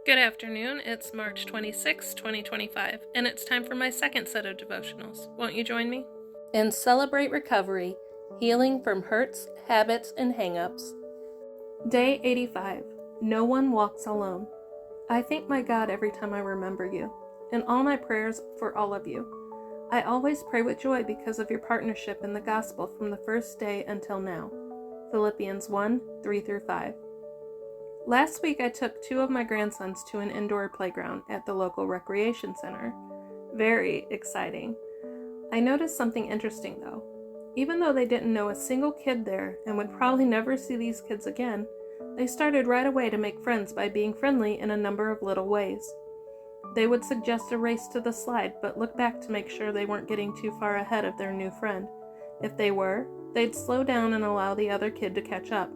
Good afternoon, it's March 26, 2025, and it's time for my second set of devotionals. Won't you join me? And celebrate recovery, healing from hurts, habits, and hang-ups. Day 85. No one walks alone. I thank my God every time I remember you, and all my prayers for all of you. I always pray with joy because of your partnership in the gospel from the first day until now. Philippians 1, 3-5. Last week I took 2 of my grandsons to an indoor playground at the local recreation center. Very exciting. I noticed something interesting though. Even though they didn't know a single kid there and would probably never see these kids again, they started right away to make friends by being friendly in a number of little ways. They would suggest a race to the slide, but look back to make sure they weren't getting too far ahead of their new friend. If they were, they'd slow down and allow the other kid to catch up.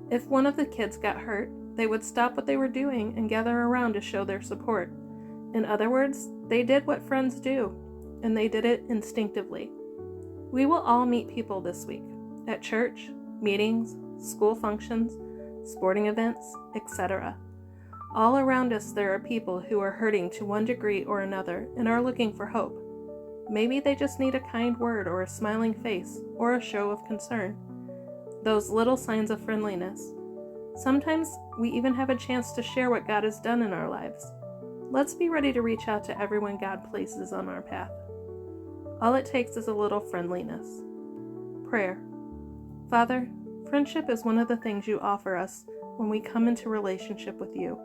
If one of the kids got hurt, they would stop what they were doing and gather around to show their support. In other words, they did what friends do, and they did it instinctively. We will all meet people this week, at church, meetings, school functions, sporting events, etc. All around us there are people who are hurting to one degree or another and are looking for hope. Maybe they just need a kind word or a smiling face or a show of concern. Those little signs of friendliness. Sometimes we even have a chance to share what God has done in our lives. Let's be ready to reach out to everyone God places on our path. All it takes is a little friendliness. Prayer. Father, friendship is one of the things you offer us when we come into relationship with you.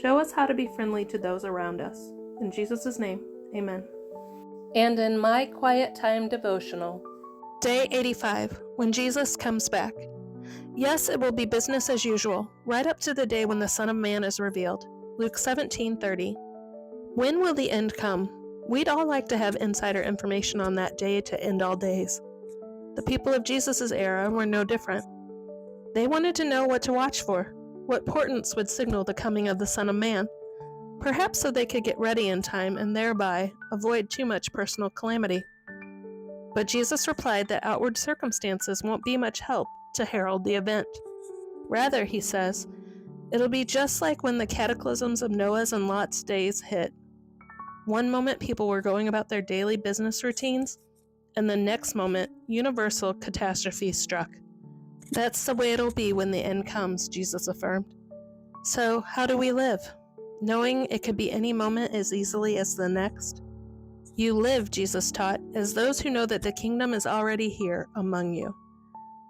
Show us how to be friendly to those around us. In Jesus' name, amen. And in my quiet time devotional, Day 85, when Jesus comes back. Yes, it will be business as usual, right up to the day when the Son of Man is revealed. Luke 17:30. When will the end come? We'd all like to have insider information on that day to end all days. The people of Jesus' era were no different. They wanted to know what to watch for, what portents would signal the coming of the Son of Man, perhaps so they could get ready in time and thereby avoid too much personal calamity. But Jesus replied that outward circumstances won't be much help to herald the event. Rather, he says, it'll be just like when the cataclysms of Noah's and Lot's days hit. One moment people were going about their daily business routines, and the next moment, universal catastrophe struck. That's the way it'll be when the end comes, Jesus affirmed. So, how do we live? Knowing it could be any moment as easily as the next? You live, Jesus taught, as those who know that the kingdom is already here among you.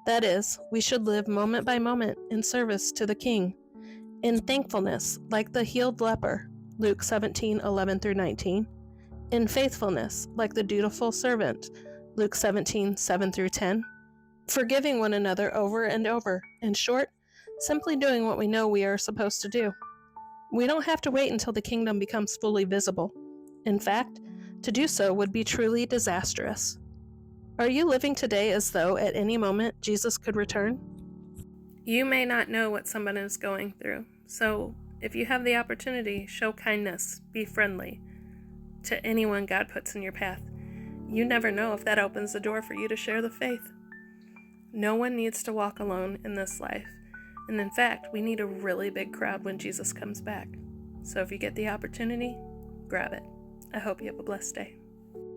That is, we should live moment by moment in service to the King, in thankfulness, like the healed leper, Luke 17:11-19, in faithfulness, like the dutiful servant, Luke 17:7-10, forgiving one another over and over, in short, simply doing what we know we are supposed to do. We don't have to wait until the kingdom becomes fully visible. In fact, to do so would be truly disastrous. Are you living today as though at any moment Jesus could return? You may not know what someone is going through, so if you have the opportunity, show kindness, be friendly to anyone God puts in your path. You never know if that opens the door for you to share the faith. No one needs to walk alone in this life, and in fact, we need a really big crowd when Jesus comes back. So if you get the opportunity, grab it. I hope you have a blessed day.